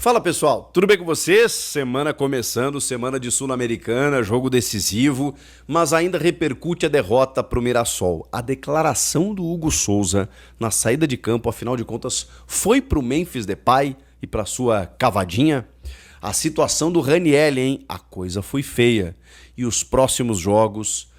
Fala pessoal, tudo bem com vocês? Semana começando, semana de Sul-Americana, jogo decisivo, mas ainda repercute a derrota para o Mirassol. A declaração do Hugo Souza na saída de campo, afinal de contas, foi para o Memphis Depay e para sua cavadinha? A situação do Ranieri, hein? A coisa foi feia. E os próximos jogos,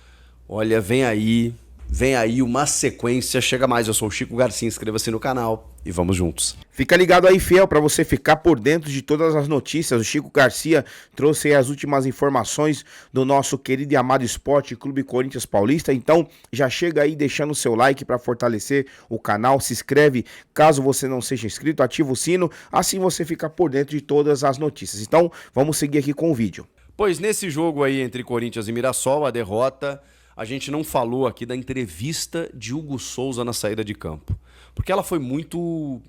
olha, vem aí uma sequência. Chega mais, eu sou o Chico Garcia, inscreva-se no canal e vamos juntos. Fica ligado aí, fiel, para você ficar por dentro de todas as notícias. O Chico Garcia trouxe aí as últimas informações do nosso querido e amado Esporte Clube Corinthians Paulista. Então, já chega aí deixando o seu like para fortalecer o canal. Se inscreve caso você não seja inscrito, ativa o sino, assim você fica por dentro de todas as notícias. Então, vamos seguir aqui com o vídeo. Pois nesse jogo aí entre Corinthians e Mirassol, a derrota, a gente não falou aqui da entrevista de Hugo Souza na saída de campo, porque ela foi muito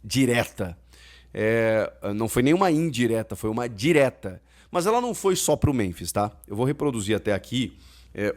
direta. Não foi nenhuma indireta, foi uma direta. Mas ela não foi só para o Memphis, tá? Eu vou reproduzir até aqui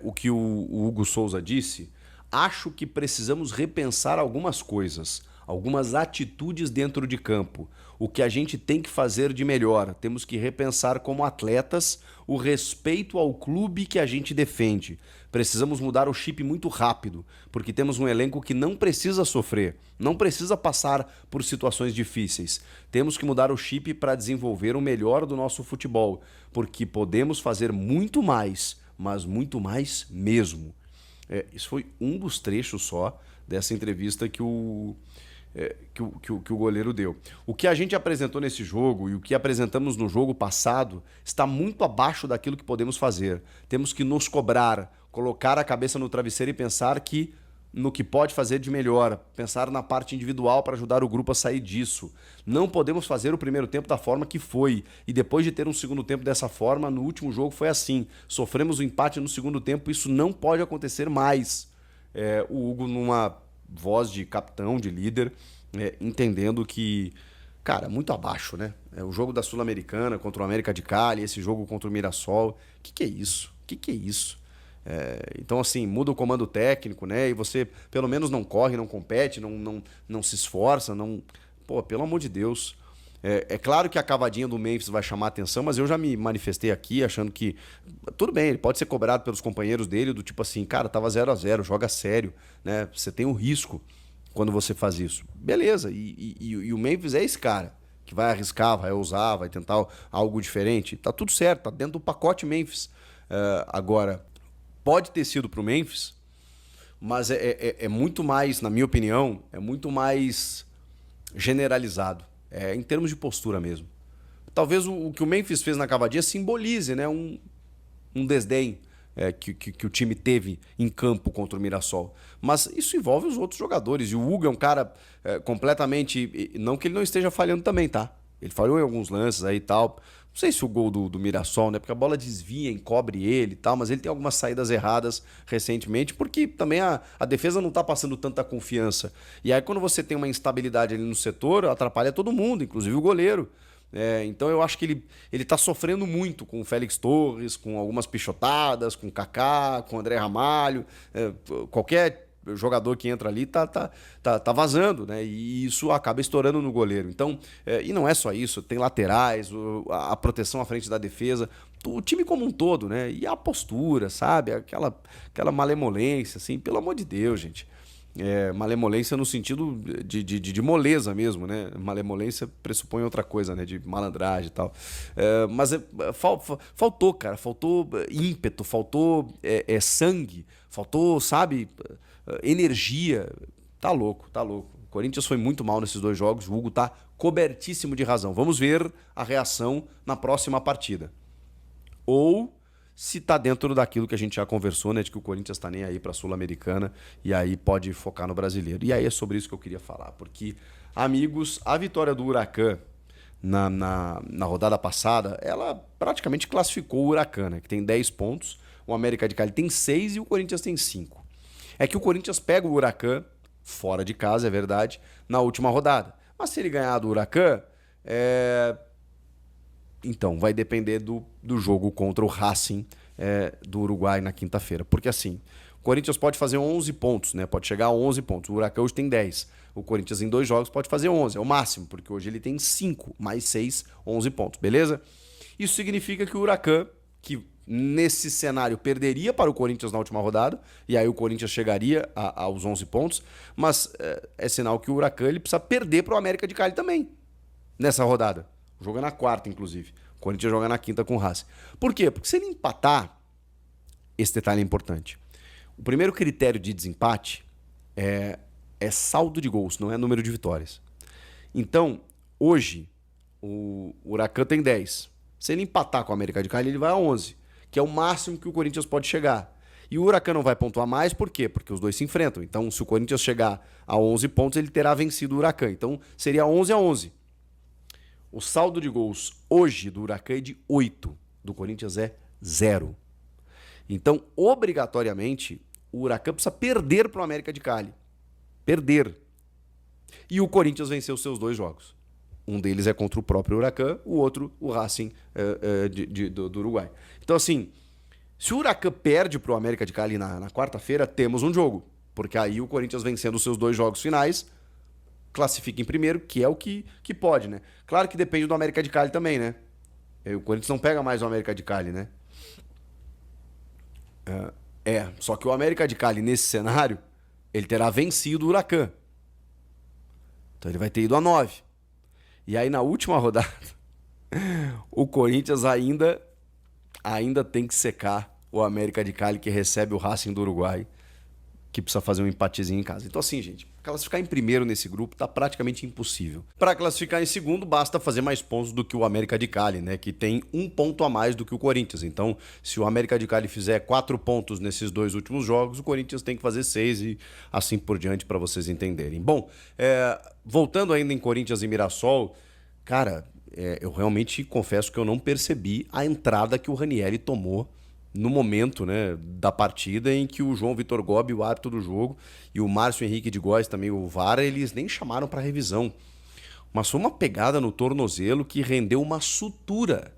o que o Hugo Souza disse. Acho que precisamos repensar algumas coisas, algumas atitudes dentro de campo. O que a gente tem que fazer de melhor. Temos que repensar como atletas o respeito ao clube que a gente defende. Precisamos mudar o chip muito rápido, porque temos um elenco que não precisa sofrer, não precisa passar por situações difíceis. Temos que mudar o chip para desenvolver o melhor do nosso futebol, porque podemos fazer muito mais, mas muito mais mesmo. Isso foi um dos trechos só dessa entrevista que o goleiro deu. O que a gente apresentou nesse jogo e o que apresentamos no jogo passado está muito abaixo daquilo que podemos fazer. Temos que nos cobrar, colocar a cabeça no travesseiro e pensar no que pode fazer de melhor, pensar na parte individual para ajudar o grupo a sair disso. Não podemos fazer o primeiro tempo da forma que foi, e depois de ter um segundo tempo dessa forma, no último jogo foi assim. Sofremos o empate no segundo tempo, isso não pode acontecer mais. O Hugo, numa voz de capitão, de líder, entendendo que, cara, muito abaixo, né? O jogo da Sul-Americana contra o América de Cali, esse jogo contra o Mirassol, que é isso? Que é isso? Então, assim, muda o comando técnico, né? E você, pelo menos, não corre, não compete, não se esforça, não... Pô, pelo amor de Deus. É claro que a cavadinha do Memphis vai chamar a atenção, mas eu já me manifestei aqui achando que tudo bem, ele pode ser cobrado pelos companheiros dele, do tipo assim, cara, tava 0-0, joga sério, né? Você tem um risco quando você faz isso. Beleza, e o Memphis é esse cara que vai arriscar, vai ousar, vai tentar algo diferente. Tá tudo certo, tá dentro do pacote Memphis. Agora, pode ter sido pro Memphis, mas é muito mais, na minha opinião, é muito mais generalizado. Em termos de postura mesmo. Talvez o que o Memphis fez na cavadinha simbolize, né, um desdém que o time teve em campo contra o Mirassol. Mas isso envolve os outros jogadores. E o Hugo é um cara completamente... Não que ele não esteja falhando também, tá? Ele falhou em alguns lances aí e tal. Não sei se o gol do Mirassol, né? Porque a bola desvia, encobre ele e tal, mas ele tem algumas saídas erradas recentemente, porque também a defesa não tá passando tanta confiança. E aí quando você tem uma instabilidade ali no setor, atrapalha todo mundo, inclusive o goleiro. Então eu acho que ele tá sofrendo muito com o Félix Torres, com algumas pichotadas, com o Kaká, com o André Ramalho, qualquer jogador que entra ali tá vazando, né? E isso acaba estourando no goleiro. Então, e não é só isso, tem laterais, a proteção à frente da defesa, o time como um todo, né? E a postura, sabe? Aquela malemolência, assim, pelo amor de Deus, gente. Malemolência no sentido de moleza mesmo, né? Malemolência pressupõe outra coisa, né? De malandragem e tal. Mas faltou, cara, faltou ímpeto, faltou sangue, faltou, sabe, energia. Tá louco, tá louco. O Corinthians foi muito mal nesses dois jogos, o Hugo tá cobertíssimo de razão. Vamos ver a reação na próxima partida. Ou se tá dentro daquilo que a gente já conversou, né, de que o Corinthians tá nem aí pra Sul-Americana e aí pode focar no brasileiro. E aí é sobre isso que eu queria falar, porque, amigos, a vitória do Huracan na rodada passada, ela praticamente classificou o Huracan, né, que tem 10 pontos, o América de Cali tem 6 e o Corinthians tem 5. É que o Corinthians pega o Huracan, fora de casa, é verdade, na última rodada. Mas se ele ganhar do Huracan, então, vai depender do jogo contra o Racing do Uruguai na quinta-feira. Porque assim, o Corinthians pode fazer 11 pontos, né? Pode chegar a 11 pontos. O Huracan hoje tem 10. O Corinthians em 2 jogos pode fazer 11, é o máximo, porque hoje ele tem 5 mais 6, 11 pontos, beleza? Isso significa que o Huracan, que nesse cenário perderia para o Corinthians na última rodada, e aí o Corinthians chegaria aos 11 pontos, mas é sinal que o Huracan ele precisa perder para o América de Cali também, nessa rodada. O jogo é na quarta, inclusive. O Corinthians joga na quinta com o Racing. Por quê? Porque se ele empatar, esse detalhe é importante. O primeiro critério de desempate é saldo de gols, não é número de vitórias. Então, hoje, o Huracan tem 10. Se ele empatar com o América de Cali, ele vai a 11, que é o máximo que o Corinthians pode chegar. E o Huracan não vai pontuar mais, por quê? Porque os dois se enfrentam. Então, se o Corinthians chegar a 11 pontos, ele terá vencido o Huracan. Então, seria 11 a 11. O saldo de gols hoje do Huracan é de 8, do Corinthians é 0. Então, obrigatoriamente, o Huracan precisa perder para o América de Cali. Perder. E o Corinthians venceu os seus 2 jogos. Um deles é contra o próprio Huracan, o outro, o Racing do Uruguai. Então, assim, se o Huracan perde para o América de Cali na quarta-feira, temos um jogo. Porque aí o Corinthians vencendo os seus 2 jogos finais, classifica em primeiro, que é o que pode, né? Claro que depende do América de Cali também, né? O Corinthians não pega mais o América de Cali, né? Só que o América de Cali, nesse cenário, ele terá vencido o Huracan. Então ele vai ter ido a 9. E aí na última rodada, o Corinthians ainda tem que secar o América de Cali, que recebe o Racing do Uruguai, que precisa fazer um empatezinho em casa. Então assim, gente, classificar em primeiro nesse grupo tá praticamente impossível. Para classificar em segundo, basta fazer mais pontos do que o América de Cali, né? Que tem 1 ponto a mais do que o Corinthians. Então, se o América de Cali fizer 4 pontos nesses 2 últimos jogos, o Corinthians tem que fazer 6 e assim por diante para vocês entenderem. Bom, voltando ainda em Corinthians e Mirassol, cara, eu realmente confesso que eu não percebi a entrada que o Ranieri tomou no momento, né, da partida em que o João Vitor Gobi, o árbitro do jogo, e o Márcio Henrique de Góes, também o VAR, eles nem chamaram para revisão. Mas foi uma pegada no tornozelo que rendeu uma sutura.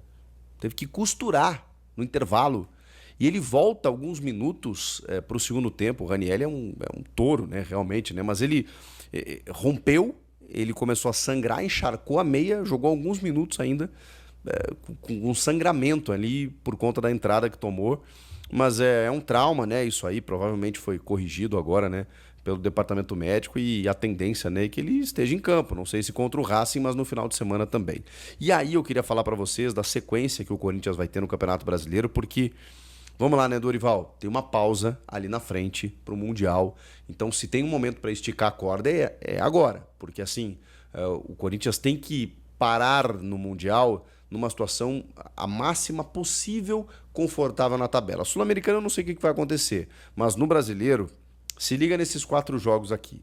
Teve que costurar no intervalo. E ele volta alguns minutos para o segundo tempo. O Ranieri é um touro, né, realmente, né? Mas ele rompeu, ele começou a sangrar, encharcou a meia, jogou alguns minutos ainda, com um sangramento ali por conta da entrada que tomou, mas é um trauma, né? Isso aí provavelmente foi corrigido agora, né, pelo departamento médico, e a tendência, né, é que ele esteja em campo, não sei se contra o Racing, mas no final de semana também. E aí eu queria falar para vocês da sequência que o Corinthians vai ter no Campeonato Brasileiro, porque vamos lá, né, Dorival? Tem uma pausa ali na frente pro Mundial, então se tem um momento para esticar a corda é agora, porque assim, o Corinthians tem que parar no Mundial numa situação a máxima possível confortável na tabela. Sul-Americana eu não sei o que vai acontecer, mas no Brasileiro, se liga nesses 4 jogos aqui.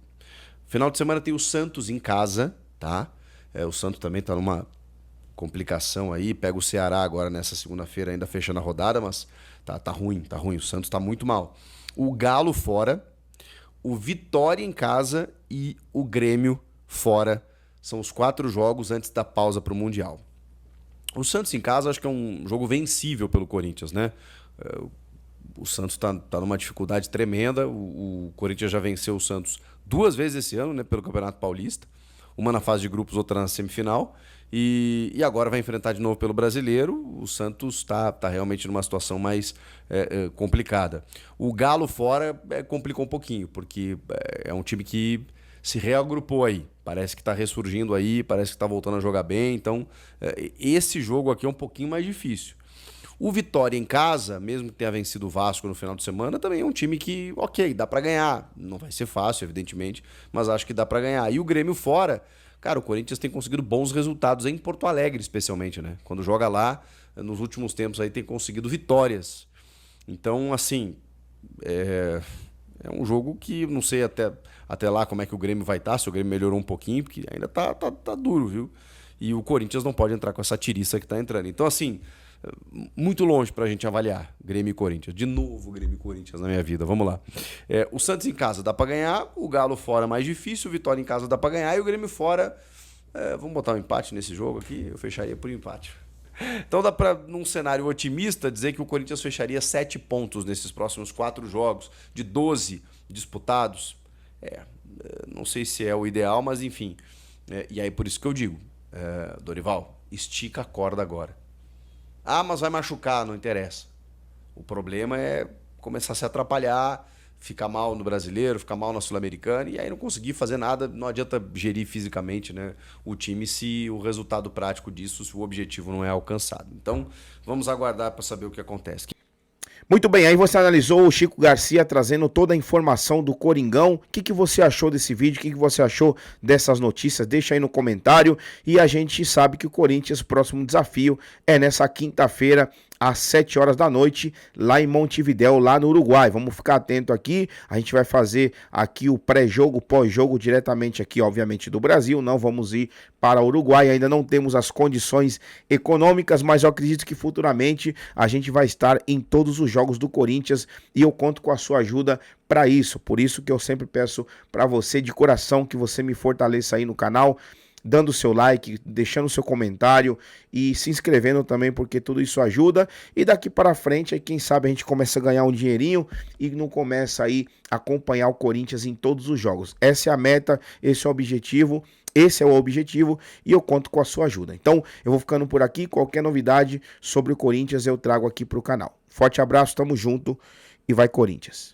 Final de semana tem o Santos em casa, tá? O Santos também tá numa complicação aí, pega o Ceará agora nessa segunda-feira, ainda fechando a rodada, mas tá ruim, o Santos tá muito mal. O Galo fora, o Vitória em casa e o Grêmio fora. São os 4 jogos antes da pausa para o Mundial. O Santos em casa acho que é um jogo vencível pelo Corinthians, né? O Santos tá numa dificuldade tremenda. O Corinthians já venceu o Santos 2 vezes esse ano, né, pelo Campeonato Paulista. Uma na fase de grupos, outra na semifinal. E agora vai enfrentar de novo pelo Brasileiro. O Santos tá realmente numa situação mais complicada. O Galo fora complicou um pouquinho, porque é um time que se reagrupou aí. Parece que está ressurgindo aí, parece que está voltando a jogar bem. Então, esse jogo aqui é um pouquinho mais difícil. O Vitória em casa, mesmo que tenha vencido o Vasco no final de semana, também é um time que, ok, dá para ganhar. Não vai ser fácil, evidentemente, mas acho que dá para ganhar. E o Grêmio fora, cara, o Corinthians tem conseguido bons resultados em Porto Alegre, especialmente, né? Quando joga lá, nos últimos tempos aí tem conseguido vitórias. Então, assim, é um jogo que não sei até lá como é que o Grêmio vai estar, se o Grêmio melhorou um pouquinho, porque ainda tá duro, viu? E o Corinthians não pode entrar com essa tiriça que tá entrando. Então, assim, muito longe pra gente avaliar Grêmio e Corinthians. De novo Grêmio e Corinthians na minha vida, vamos lá. O Santos em casa dá pra ganhar, o Galo fora mais difícil, o Vitória em casa dá pra ganhar e o Grêmio fora, vamos botar um empate nesse jogo aqui, eu fecharia por empate. Então dá pra, num cenário otimista, dizer que o Corinthians fecharia 7 pontos nesses próximos 4 jogos, de 12 disputados. Não sei se é o ideal, mas enfim. E aí por isso que eu digo, Dorival, estica a corda agora. Ah, mas vai machucar, não interessa. O problema é começar a se atrapalhar, ficar mal no brasileiro, ficar mal na Sul-Americana e aí não conseguir fazer nada. Não adianta gerir fisicamente, né, o time se o resultado prático disso, se o objetivo não é alcançado. Então, vamos aguardar para saber o que acontece. Muito bem, aí você analisou o Chico Garcia trazendo toda a informação do Coringão. O que você achou desse vídeo? O que você achou dessas notícias? Deixa aí no comentário. E a gente sabe que o Corinthians, o próximo desafio é nessa quinta-feira, às 7 horas da noite, lá em Montevidéu, lá no Uruguai. Vamos ficar atento aqui, a gente vai fazer aqui o pré-jogo, pós-jogo, diretamente aqui, obviamente, do Brasil. Não vamos ir para o Uruguai, ainda não temos as condições econômicas, mas eu acredito que futuramente a gente vai estar em todos os jogos do Corinthians e eu conto com a sua ajuda para isso. Por isso que eu sempre peço para você de coração que você me fortaleça aí no canal, dando seu like, deixando seu comentário e se inscrevendo também, porque tudo isso ajuda. E daqui para frente, aí, quem sabe a gente começa a ganhar um dinheirinho e não começa aí a acompanhar o Corinthians em todos os jogos. Essa é a meta, esse é o objetivo. Esse é o objetivo e eu conto com a sua ajuda. Então, eu vou ficando por aqui. Qualquer novidade sobre o Corinthians eu trago aqui para o canal. Forte abraço, tamo junto e vai Corinthians!